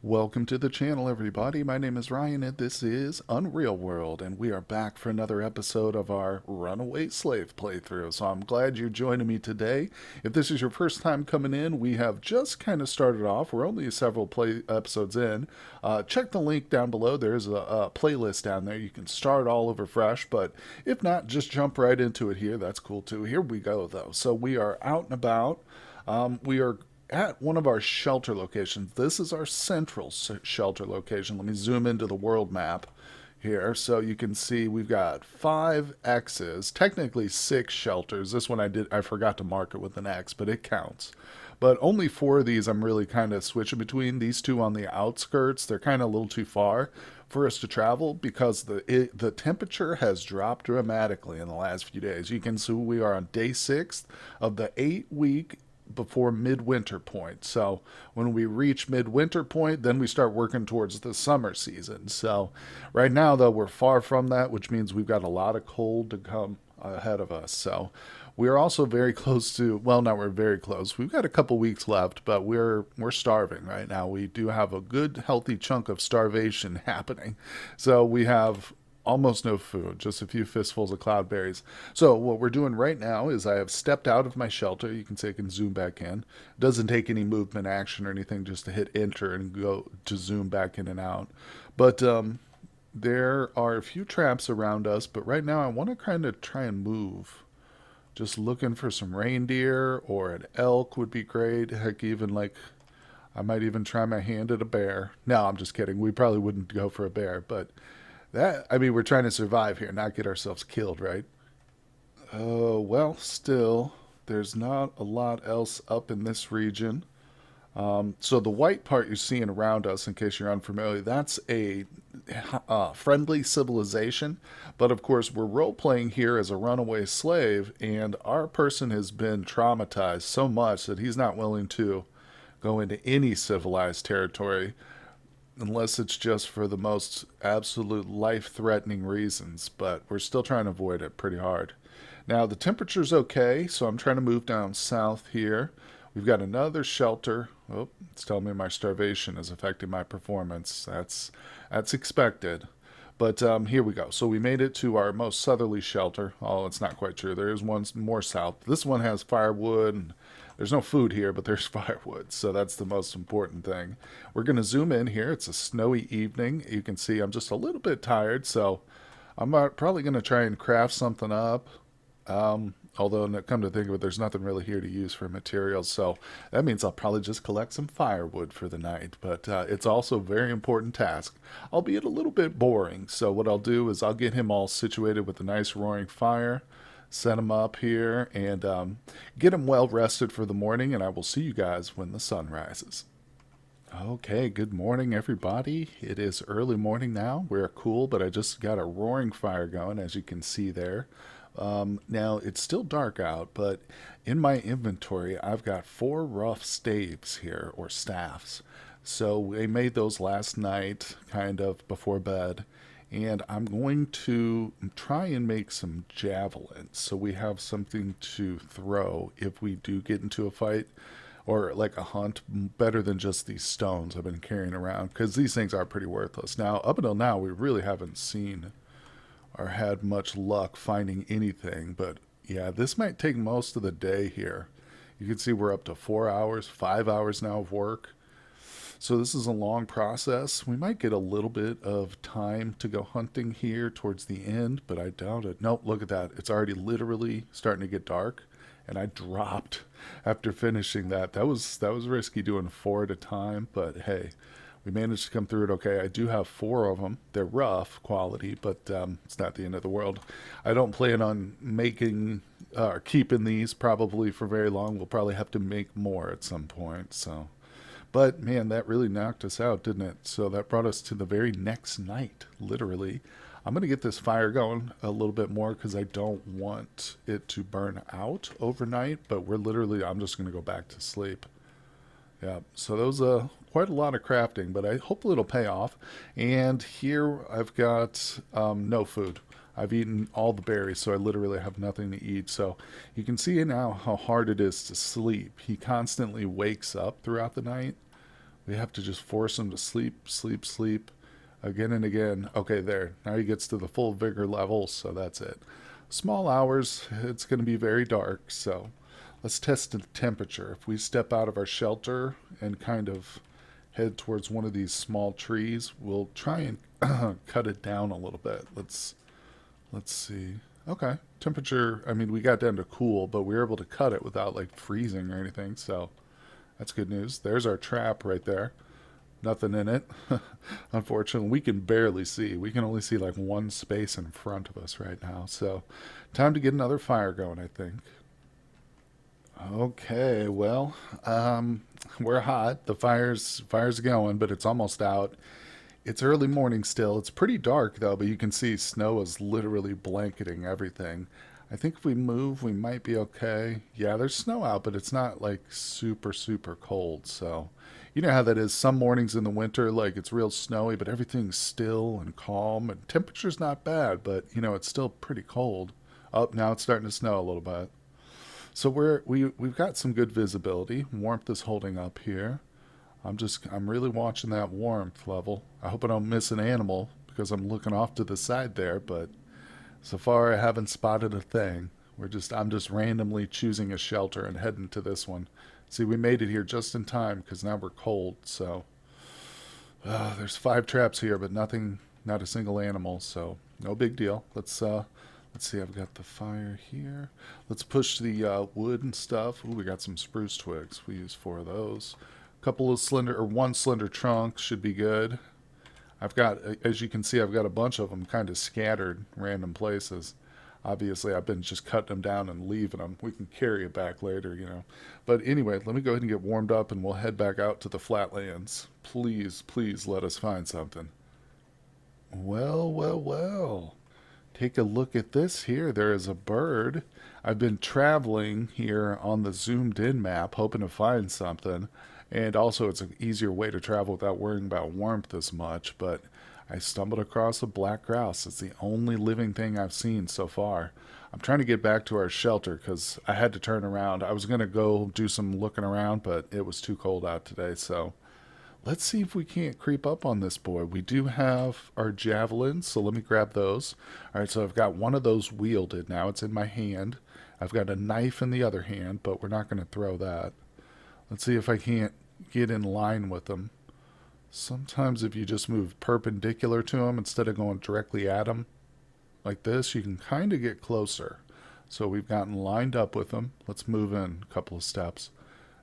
Welcome to the channel, everybody. My name is Ryan, and this is Unreal World, and we are back for another episode of our Runaway Slave playthrough. So I'm glad you're joining me today. If this is your first time coming in, we have just kind of started off. We're only several play episodes in. Check the link down below. There's a playlist down there. You can start all over fresh, but if not, just jump right into it here. That's cool too. Here we go, though. So we are out and about. We are at one of our shelter locations. This is our central shelter location. Let me zoom into the world map here so you can see we've got 5 X's, technically 6 shelters. This one I forgot to mark it with an X, but it counts. But only 4 of these I'm really kind of switching between. These 2 on the outskirts, they're kind of a little too far for us to travel because the temperature has dropped dramatically in the last few days. You can see we are on day 6 of the 8-week before midwinter point. So when we reach midwinter point, then we start working towards the summer season. So right now, though, we're far from that, which means we've got a lot of cold to come ahead of us. So we're also very close to, well, not we're very close. We've got a couple weeks left, but we're starving right now. We do have a good healthy chunk of starvation happening. So we have almost no food, just a few fistfuls of cloudberries. So what we're doing right now is I have stepped out of my shelter. You can see I can zoom back in. It doesn't take any movement action or anything, just to hit enter and go to zoom back in and out. But there are a few traps around us, but right now I want to kind of try and move. Just looking for some reindeer or an elk would be great. Heck, even like I might even try my hand at a bear. No, I'm just kidding. We probably wouldn't go for a bear, but I mean, we're trying to survive here, not get ourselves killed, right? Oh, well, still, there's not a lot else up in this region. So the white part you're seeing around us, in case you're unfamiliar, that's a friendly civilization. But of course, we're role playing here as a runaway slave, and our person has been traumatized so much that he's not willing to go into any civilized territory unless it's just for the most absolute life threatening reasons, but we're still trying to avoid it pretty hard. Now, the temperature's okay, so I'm trying to move down south here. We've got another shelter. Oh, it's telling me my starvation is affecting my performance. That's expected. But here we go. So we made it to our most southerly shelter. Oh, it's not quite true. There is one more south. This one has firewood, and there's no food here, but there's firewood. So that's the most important thing. We're going to zoom in here. It's a snowy evening. You can see I'm just a little bit tired, so I'm probably going to try and craft something up. Although, come to think of it, there's nothing really here to use for materials, so that means I'll probably just collect some firewood for the night. But it's also a very important task, albeit a little bit boring. So what I'll do is I'll get him all situated with a nice roaring fire, set him up here, and get him well rested for the morning, and I will see you guys when the sun rises. Okay, good morning, everybody. It is early morning now. We're cool, but I just got a roaring fire going, as you can see there. Now, it's still dark out, but in my inventory, I've got 4 rough staves here, or staffs. So we made those last night, kind of before bed, and I'm going to try and make some javelins so we have something to throw if we do get into a fight or like a hunt, better than just these stones I've been carrying around, because these things are pretty worthless. Now, up until now, we really haven't seen or had much luck finding anything, but yeah, this might take most of the day here. You can see we're up to 4 hours, 5 hours now of work. So this is a long process. We might get a little bit of time to go hunting here towards the end, but I doubt it. Nope, look at that. It's already literally starting to get dark, and I dropped after finishing that. That was risky doing 4 at a time, but hey, we managed to come through it okay. I do have 4 of them. They're rough quality, but it's not the end of the world. I don't plan on making or keeping these probably for very long. We'll probably have to make more at some point. So, but man, that really knocked us out, didn't it? So that brought us to the very next night, literally. I'm going to get this fire going a little bit more because I don't want it to burn out overnight, but I'm just going to go back to sleep. Yeah, so that was quite a lot of crafting, but hopefully it'll pay off. And here I've got no food. I've eaten all the berries, so I literally have nothing to eat. So you can see now how hard it is to sleep. He constantly wakes up throughout the night, We have to just force him to sleep, sleep, sleep again and again. Okay, there. Now he gets to the full vigor level, so that's it. Small hours, it's going to be very dark, so let's test the temperature. If we step out of our shelter and kind of head towards one of these small trees, we'll try and cut it down a little bit. Let's see. Okay, temperature. I mean, we got down to cool, but we were able to cut it without like freezing or anything. So that's good news. There's our trap right there. Nothing in it. Unfortunately, we can barely see. We can only see like one space in front of us right now. So, time to get another fire going, I think. Okay, well, we're hot. The fire's going, but it's almost out. It's early morning still. It's pretty dark though, but you can see snow is literally blanketing everything. I think if we move, we might be okay. Yeah, there's snow out, but it's not like super, super cold. So, you know how that is. Some mornings in the winter, like it's real snowy, but everything's still and calm, and temperature's not bad, but it's still pretty cold. Oh, now it's starting to snow a little bit. So we've got some good visibility. Warmth is holding up here. I'm really watching that warmth level. I hope I don't miss an animal because I'm looking off to the side there, but so far I haven't spotted a thing. I'm just randomly choosing a shelter and heading to this one. See, we made it here just in time because now we're cold. So there's 5 traps here, but nothing, not a single animal. So no big deal. Let's see. I've got the fire here. Let's push the wood and stuff. Ooh, we got some spruce twigs. We use 4 of those. Couple of slender or one slender trunk should be good. I've got, as you can see, I've got a bunch of them kind of scattered random places. Obviously, I've been just cutting them down and leaving them. We can carry it back later. But anyway, let me go ahead and get warmed up and we'll head back out to the flatlands. Please, please let us find something. Well, well, well. Take a look at this here. There is a bird. I've been traveling here on the zoomed in map, hoping to find something. And also, it's an easier way to travel without worrying about warmth as much. But I stumbled across a black grouse. It's the only living thing I've seen so far. I'm trying to get back to our shelter because I had to turn around. I was going to go do some looking around, but it was too cold out today. So let's see if we can't creep up on this boy. We do have our javelins, so let me grab those. All right, so I've got one of those wielded now. It's in my hand. I've got a knife in the other hand, but we're not going to throw that. Let's see if I can't get in line with them. Sometimes if you just move perpendicular to them instead of going directly at them like this, you can kind of get closer. So we've gotten lined up with them. Let's move in a couple of steps.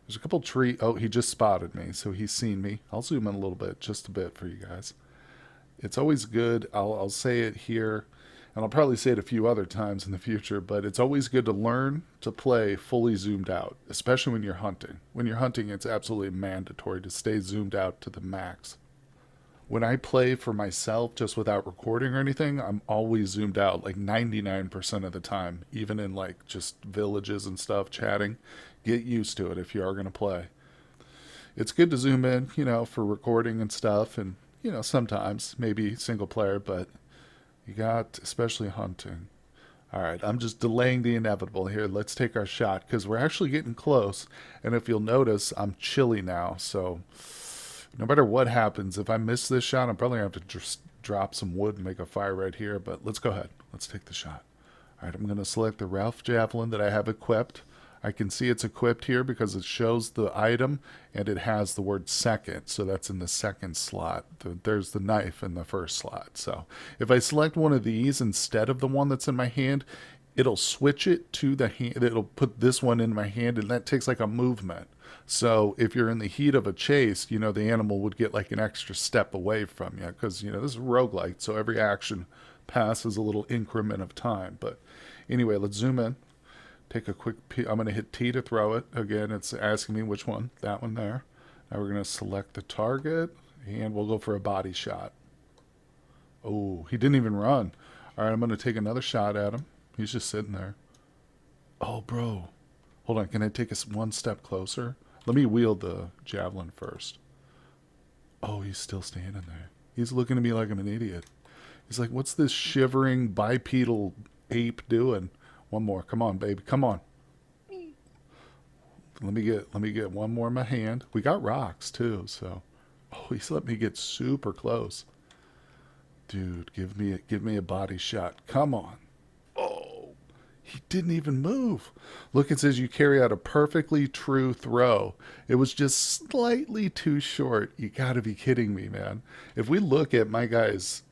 There's a couple tree. Oh, he just spotted me, so he's seen me. I'll zoom in a little bit, just a bit for you guys. It's always good. I'll say it here, and I'll probably say it a few other times in the future, but it's always good to learn to play fully zoomed out, especially when you're hunting. When you're hunting, it's absolutely mandatory to stay zoomed out to the max. When I play for myself just without recording or anything, I'm always zoomed out like 99% of the time, even in like just villages and stuff chatting. Get used to it if you are going to play. It's good to zoom in, for recording and stuff, and, sometimes maybe single player, but you got, especially hunting. All right, I'm just delaying the inevitable here. Let's take our shot because we're actually getting close. And if you'll notice, I'm chilly now. So no matter what happens, if I miss this shot, I'm probably going to have to just drop some wood and make a fire right here. But let's go ahead. Let's take the shot. All right, I'm going to select the Ralph Javelin that I have equipped. I can see it's equipped here because it shows the item and it has the word second. So that's in the second slot. There's the knife in the first slot. So if I select one of these instead of the one that's in my hand, it'll switch it to the hand. It'll put this one in my hand and that takes like a movement. So if you're in the heat of a chase, the animal would get like an extra step away from you because, this is roguelike. So every action passes a little increment of time. But anyway, let's zoom in. Take a quick peek. I'm going to hit T to throw it. Again, it's asking me which one. That one there. Now we're going to select the target, and we'll go for a body shot. Oh, he didn't even run. All right, I'm going to take another shot at him. He's just sitting there. Oh, bro. Hold on. Can I take us one step closer? Let me wield the javelin first. Oh, he's still standing there. He's looking at me like I'm an idiot. He's like, what's this shivering bipedal ape doing? One more. Come on, baby. Come on. Let me get one more in my hand. We got rocks too, so Oh, he's let me get super close. Dude, give me a body shot. Come on. Oh, he didn't even move. Look, it says you carry out a perfectly true throw. It was just slightly too short. You got to be kidding me, man. If we look at my guy's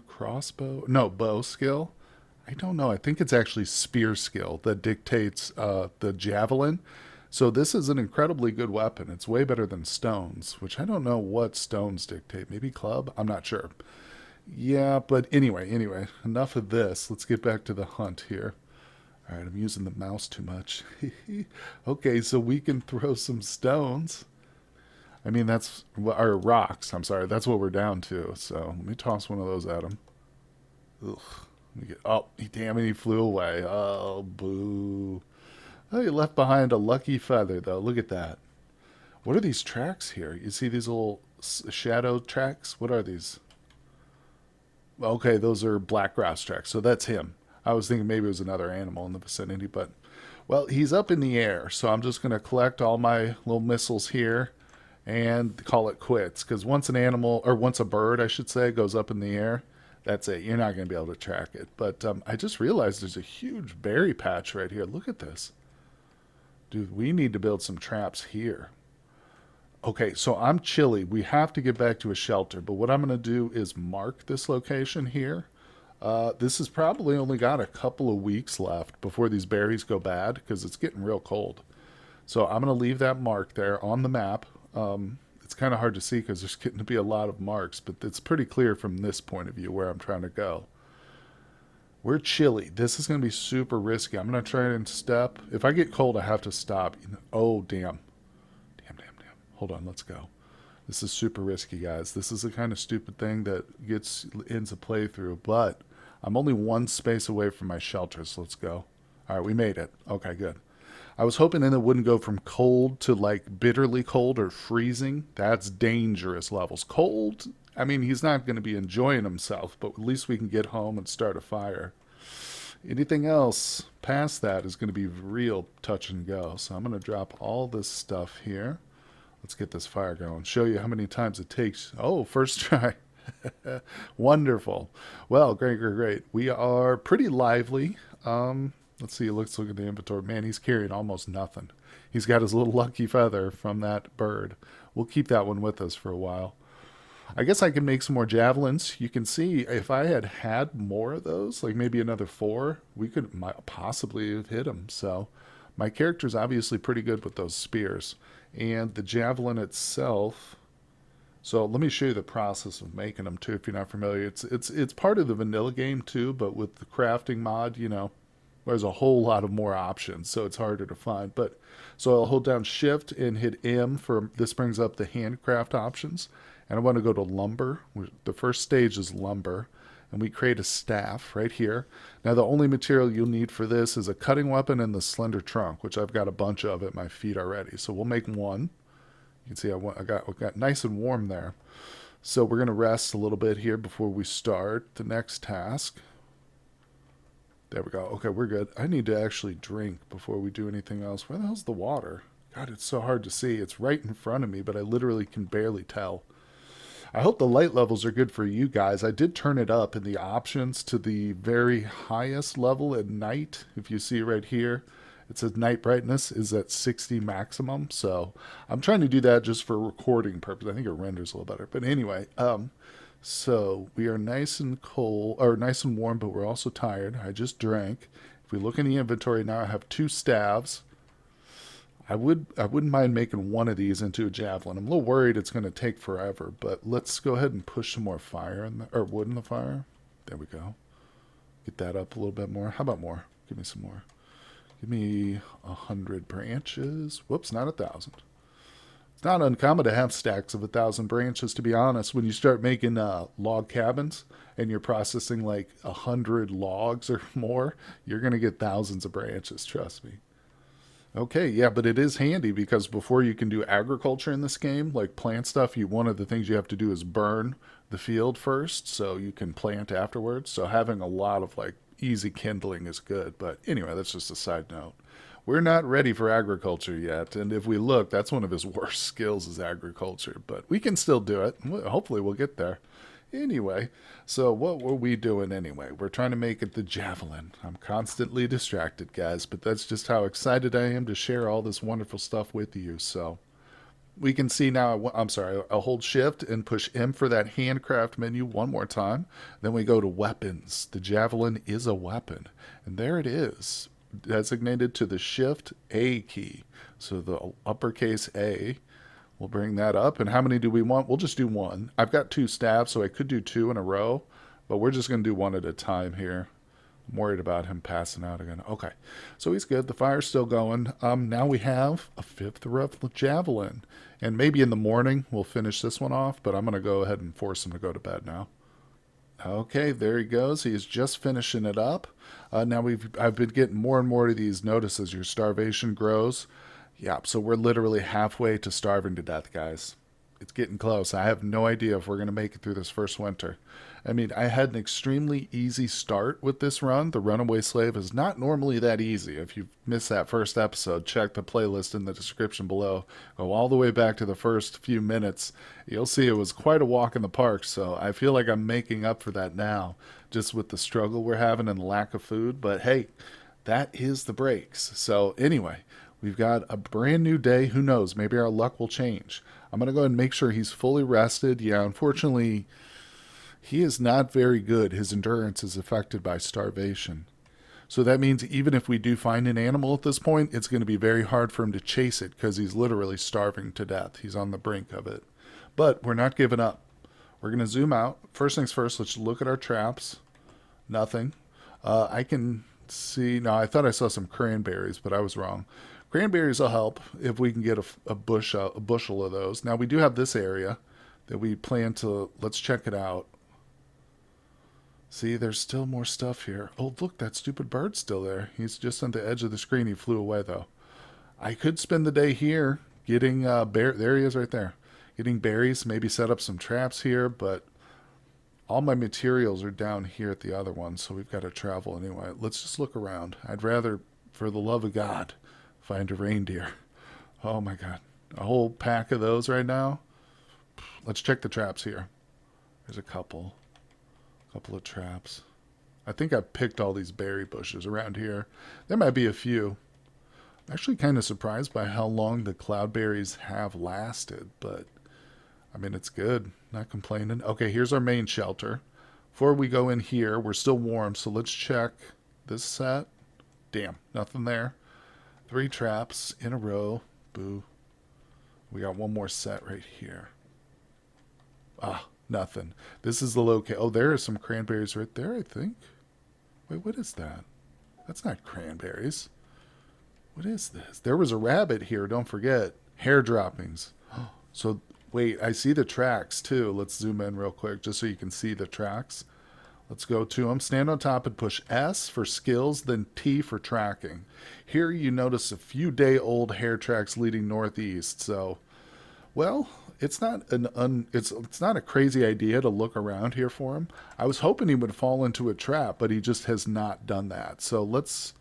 crossbow, no, bow skill, I don't know. I think it's actually spear skill that dictates the javelin. So this is an incredibly good weapon. It's way better than stones, which I don't know what stones dictate. Maybe club? I'm not sure. Yeah, but anyway, enough of this. Let's get back to the hunt here. All right, I'm using the mouse too much. Okay, so we can throw some stones. I mean, that's our rocks. I'm sorry, that's what we're down to. So let me toss one of those at him. Ugh. Oh, damn it, he flew away. Oh, boo. Oh, he left behind a lucky feather, though. Look at that. What are these tracks here? You see these little shadow tracks? What are these? Okay, those are black grouse tracks, so that's him. I was thinking maybe it was another animal in the vicinity, but well, he's up in the air, so I'm just going to collect all my little missiles here and call it quits. Because once an animal, or once a bird, I should say, goes up in the air, that's it. You're not going to be able to track it. But I just realized there's a huge berry patch right here. Look at this. Dude, we need to build some traps here. Okay, so I'm chilly. We have to get back to a shelter, but what I'm going to do is mark this location here. This has probably only got a couple of weeks left before these berries go bad because it's getting real cold. So I'm going to leave that mark there on the map. It's kind of hard to see because there's getting to be a lot of marks, but it's pretty clear from this point of view where I'm trying to go. We're chilly. This is going to be super risky. I'm going to try and step. If I get cold, I have to stop. Oh, damn. Damn. Hold on, let's go. This is super risky, guys. This is the kind of stupid thing that ends a playthrough, but I'm only one space away from my shelter, so let's go. All right, we made it. Okay, good. I was hoping then it wouldn't go from cold to like bitterly cold or freezing. That's dangerous levels. Cold, I mean, he's not going to be enjoying himself, but at least we can get home and start a fire. Anything else past that is going to be real touch and go. So I'm going to drop all this stuff here. Let's get this fire going. Show you how many times it takes. Oh, first try. Wonderful. Well, great. We are pretty lively. Let's see. Let's look at the inventory. Man, he's carrying almost nothing. He's got his little lucky feather from that bird. We'll keep that one with us for a while. I guess I can make some more javelins. You can see if I had more of those, like maybe another 4, we could possibly have hit him. So my character's obviously pretty good with those spears. And the javelin itself. So let me show you the process of making them too, if you're not familiar. It's part of the vanilla game too, but with the crafting mod, there's a whole lot of more options, so it's harder to find. But so I'll hold down Shift and hit M for this brings up the handcraft options, and I want to go to lumber. The first stage is lumber, and we create a staff right here. Now the only material you'll need for this is a cutting weapon and the slender trunk, which I've got a bunch of at my feet already. So we'll make one. You can see I got nice and warm there. So we're going to rest a little bit here before we start the next task. There we go. Okay, we're good. I need to actually drink before we do anything else. Where the hell's the water? God, it's so hard to see. It's right in front of me, but I literally can barely tell. I hope the light levels are good for you guys. I did turn it up in the options to the very highest level at night. If you see right here, it says night brightness is at 60 maximum. So I'm trying to do that just for recording purpose. I think it renders a little better. But anyway, so we are nice and cold, or nice and warm, but we're also tired. I just drank. If we look in the inventory now, I have 2 staves. I wouldn't mind making one of these into a javelin. I'm a little worried it's going to take forever, but let's go ahead and push some more fire or wood in the fire. There we go. Get that up a little bit more. How about more? Give me some more. Give me 100 branches. Whoops, not 1,000. It's not uncommon to have stacks of 1,000 branches, to be honest. When you start making log cabins and you're processing like 100 logs or more, you're going to get thousands of branches, trust me. Okay, yeah, but it is handy because before you can do agriculture in this game, like plant stuff, one of the things you have to do is burn the field first so you can plant afterwards. So having a lot of like easy kindling is good. But anyway, that's just a side note. We're not ready for agriculture yet, and if we look, that's one of his worst skills is agriculture, but we can still do it. Hopefully we'll get there. Anyway, so what were we doing anyway? We're trying to make it the javelin. I'm constantly distracted, guys, but that's just how excited I am to share all this wonderful stuff with you. So we can see now, I'm sorry, I'll hold shift and push M for that handcraft menu one more time. Then we go to weapons. The javelin is a weapon. And there it is, designated to the shift A key. So the uppercase A, we'll bring that up. And how many do we want? We'll just do one. I've got two staves, so I could do two in a row, but we're just going to do one at a time here. I'm worried about him passing out again. Okay, so he's good. The fire's still going. Now we have a fifth rough javelin. And maybe in the morning we'll finish this one off, but I'm going to go ahead and force him to go to bed now. Okay, there he goes. He is just finishing it up. Now I've been getting more and more of these notices. Your starvation grows. Yeah, so we're literally halfway to starving to death, guys. It's getting close. I have no idea if we're going to make it through this first winter. I mean, I had an extremely easy start with this run. The Runaway Slave is not normally that easy. If you missed that first episode, check the playlist in the description below. Go all the way back to the first few minutes. You'll see it was quite a walk in the park, so I feel like I'm making up for that now, just with the struggle we're having and the lack of food. But hey, that is the breaks. So anyway, we've got a brand new day. Who knows? Maybe our luck will change. I'm going to go ahead and make sure he's fully rested. Yeah, unfortunately, he is not very good. His endurance is affected by starvation. So that means even if we do find an animal at this point, it's going to be very hard for him to chase it because he's literally starving to death. He's on the brink of it. But we're not giving up. We're going to zoom out. First things first, let's look at our traps. Nothing. I can see... No, I thought I saw some cranberries, but I was wrong. Cranberries will help if we can get a bushel of those. Now, we do have this area that we plan to... Let's check it out. See, there's still more stuff here. Oh, look, that stupid bird's still there. He's just on the edge of the screen. He flew away, though. I could spend the day here getting... there he is right there. Getting berries, maybe set up some traps here, but all my materials are down here at the other one, so we've got to travel anyway. Let's just look around. I'd rather, for the love of God, find a reindeer. Oh my God. A whole pack of those right now. Let's check the traps here. There's a couple of traps. I think I picked all these berry bushes around here. There might be a few. I'm actually kind of surprised by how long the cloudberries have lasted, but I mean, it's good. Not complaining. Okay, here's our main shelter. Before we go in here, we're still warm, so let's check this set. Damn, nothing there. 3 traps in a row. Boo. We got one more set right here. Ah, nothing. This is the location. Oh, there are some cranberries right there, I think. Wait, what is that? That's not cranberries. What is this? There was a rabbit here, don't forget. Hair droppings. So, wait, I see the tracks too. Let's zoom in real quick just so you can see the tracks. Let's go to them. Stand on top and push S for skills, then T for tracking. Here you notice a few day-old hair tracks leading northeast. So, well, it's not it's not a crazy idea to look around here for him. I was hoping he would fall into a trap, but he just has not done that. So let's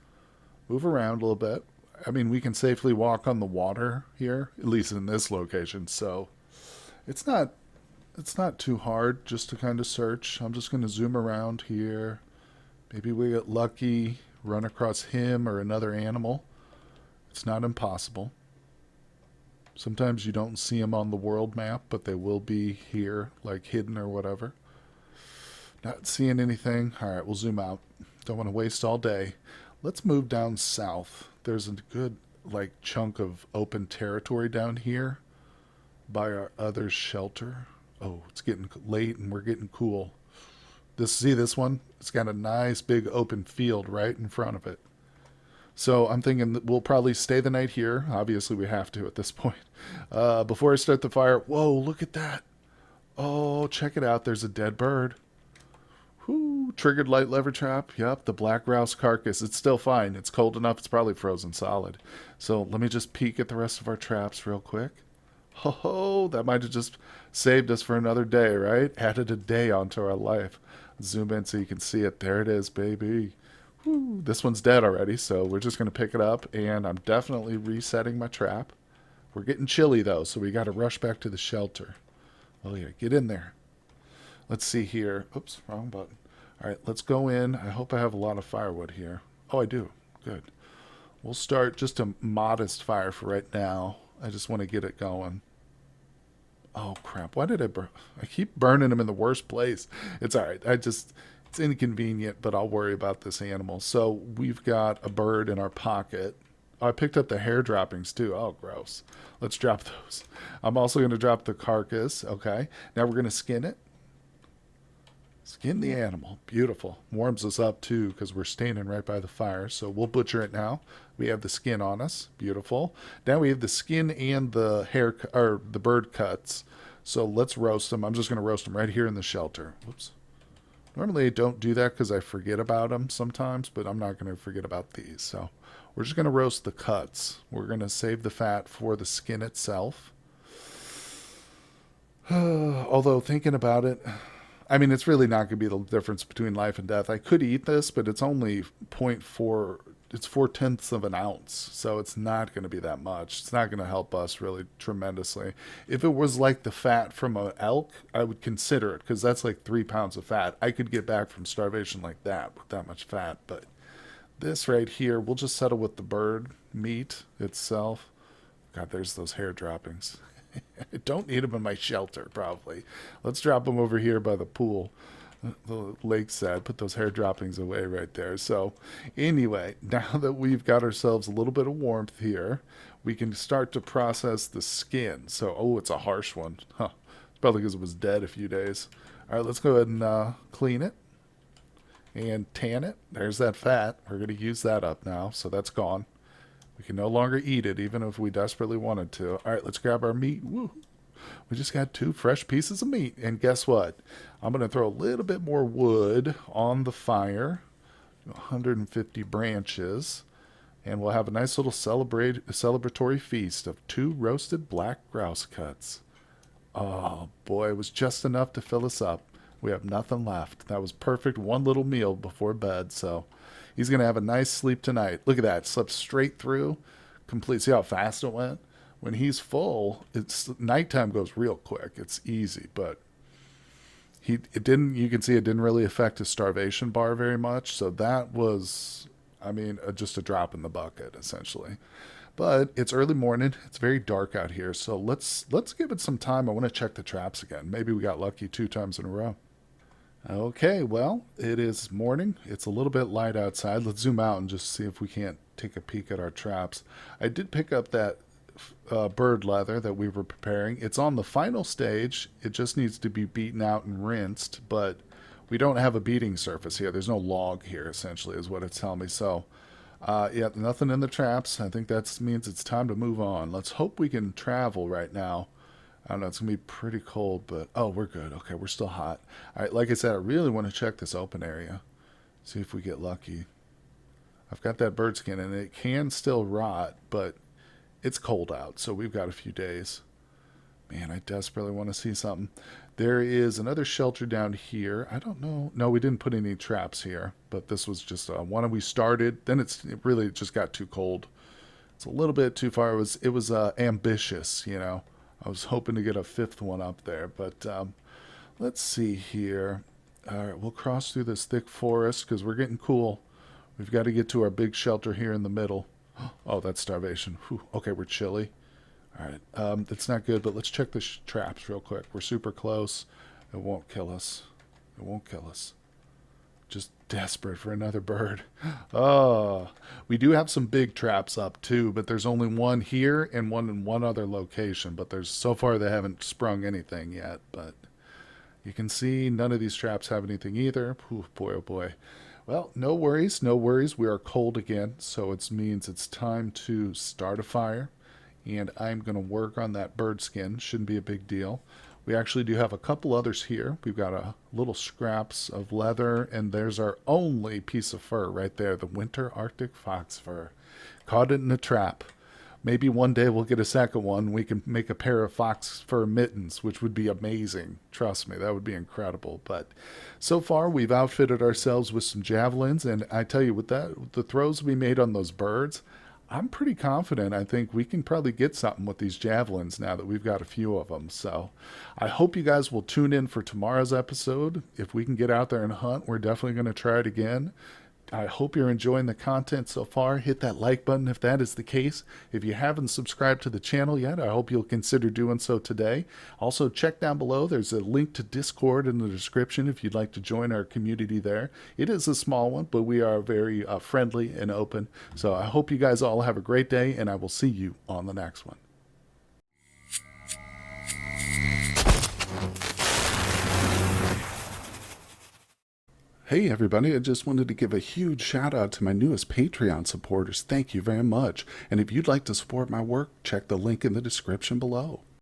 move around a little bit. I mean, we can safely walk on the water here, at least in this location. So it's not too hard just to kind of search. I'm just going to zoom around here. Maybe we get lucky, run across him or another animal. It's not impossible. Sometimes you don't see them on the world map, but they will be here, like hidden or whatever. Not seeing anything. All right, we'll zoom out. Don't want to waste all day. Let's move down south. There's a good like chunk of open territory down here by our other shelter. Oh, it's getting late and we're getting cool. See this one? It's got a nice big open field right in front of it. So I'm thinking that we'll probably stay the night here. Obviously, we have to at this point. Before I start the fire, whoa, look at that. Oh, check it out. There's a dead bird. Whoo, triggered light lever trap. Yep, the black grouse carcass. It's still fine. It's cold enough. It's probably frozen solid. So let me just peek at the rest of our traps real quick. Ho ho, that might have just saved us for another day, right? Added a day onto our life. Zoom in so you can see it. There it is, baby. Whew, this one's dead already, so we're just going to pick it up, and I'm definitely resetting my trap. We're getting chilly, though, so we got to rush back to the shelter. Oh, yeah, get in there. Let's see here. Oops, wrong button. All right, let's go in. I hope I have a lot of firewood here. Oh, I do. Good. We'll start just a modest fire for right now. I just want to get it going. Oh, crap. Why did I burn? I keep burning them in the worst place. It's all right. It's inconvenient, but I'll worry about this animal. So we've got a bird in our pocket. Oh, I picked up the hair droppings too. Oh, gross. Let's drop those. I'm also going to drop the carcass. Okay. Now we're going to skin it. Skin the animal. Beautiful. Warms us up too because we're standing right by the fire. So we'll butcher it now. We have the skin on us. Beautiful. Now we have the skin and the hair or the bird cuts. So let's roast them. I'm just going to roast them right here in the shelter. Whoops. Normally I don't do that because I forget about them sometimes, but I'm not going to forget about these. So we're just going to roast the cuts. We're going to save the fat for the skin itself. Although thinking about it, I mean, it's really not going to be the difference between life and death. I could eat this, but it's only zero point 0.4, it's 4/10 of an ounce. So it's not going to be that much. It's not going to help us really tremendously. If it was like the fat from an elk, I would consider it because that's like 3 pounds of fat. I could get back from starvation like that with that much fat. But this right here, we'll just settle with the bird meat itself. God, there's those hair droppings. I don't need them in my shelter, probably. Let's drop them over here by the pool, the lakeside. Put those hair droppings away right there. So, anyway, now that we've got ourselves a little bit of warmth here, we can start to process the skin. So, oh, it's a harsh one. Huh. It's probably because it was dead a few days. All right, let's go ahead and clean it and tan it. There's that fat. We're going to use that up now, so that's gone. We can no longer eat it, even if we desperately wanted to. All right, let's grab our meat. Woo. We just got 2 fresh pieces of meat. And guess what? I'm going to throw a little bit more wood on the fire, 150 branches, and we'll have a nice little celebratory feast of 2 roasted black grouse cuts. Oh, boy, it was just enough to fill us up. We have nothing left. That was perfect. One little meal before bed, so he's going to have a nice sleep tonight. Look at that. Slept straight through. Complete. See how fast it went? When he's full, it's nighttime goes real quick. It's easy, but it didn't, you can see it didn't really affect his starvation bar very much. So that was, I mean, just a drop in the bucket, essentially. But it's early morning. It's very dark out here. So let's give it some time. I want to check the traps again. Maybe we got lucky 2 times in a row. Okay, well, it is morning. It's a little bit light outside. Let's zoom out and just see if we can't take a peek at our traps. I did pick up that bird leather that we were preparing. It's on the final stage. It just needs to be beaten out and rinsed, but we don't have a beating surface here. There's no log here, essentially, is what it's telling me. So, yeah, nothing in the traps. I think that means it's time to move on. Let's hope we can travel right now. I don't know, it's going to be pretty cold, but oh, we're good. Okay, we're still hot. All right, like I said, I really want to check this open area, see if we get lucky. I've got that bird skin, and it can still rot, but it's cold out, so we've got a few days. Man, I desperately want to see something. There is another shelter down here. I don't know. No, we didn't put any traps here, but this was just one we started. Then it really just got too cold. It's a little bit too far. It was ambitious, you know. I was hoping to get a 5th one up there, but let's see here. All right, we'll cross through this thick forest because we're getting cool. We've got to get to our big shelter here in the middle. Oh, that's starvation. Whew. Okay, we're chilly. All right, that's not good, but let's check the traps real quick. We're super close. It won't kill us. It won't kill us. Just desperate for another bird. Oh, we do have some big traps up too, but there's only one here and one in one other location. But there's so far they haven't sprung anything yet. But you can see none of these traps have anything either. Ooh, boy, oh boy. Well, no worries, no worries. We are cold again, so it means it's time to start a fire. And I'm going to work on that bird skin. Shouldn't be a big deal. We actually do have a couple others here. We've got a little scraps of leather, and there's our only piece of fur right there, the winter Arctic fox fur. Caught it in a trap. Maybe one day we'll get a second one. We can make a pair of fox fur mittens, which would be amazing. Trust me, that would be incredible. But so far, we've outfitted ourselves with some javelins, and I tell you, with that, the throws we made on those birds, I'm pretty confident. I think we can probably get something with these javelins now that we've got a few of them. So I hope you guys will tune in for tomorrow's episode. If we can get out there and hunt, we're definitely going to try it again. I hope you're enjoying the content so far. Hit that like button if that is the case. If you haven't subscribed to the channel yet, I hope you'll consider doing so today. Also, check down below. There's a link to Discord in the description if you'd like to join our community there. It is a small one, but we are very friendly and open. So I hope you guys all have a great day, and I will see you on the next one. Hey everybody, I just wanted to give a huge shout out to my newest Patreon supporters. Thank you very much. And if you'd like to support my work, check the link in the description below.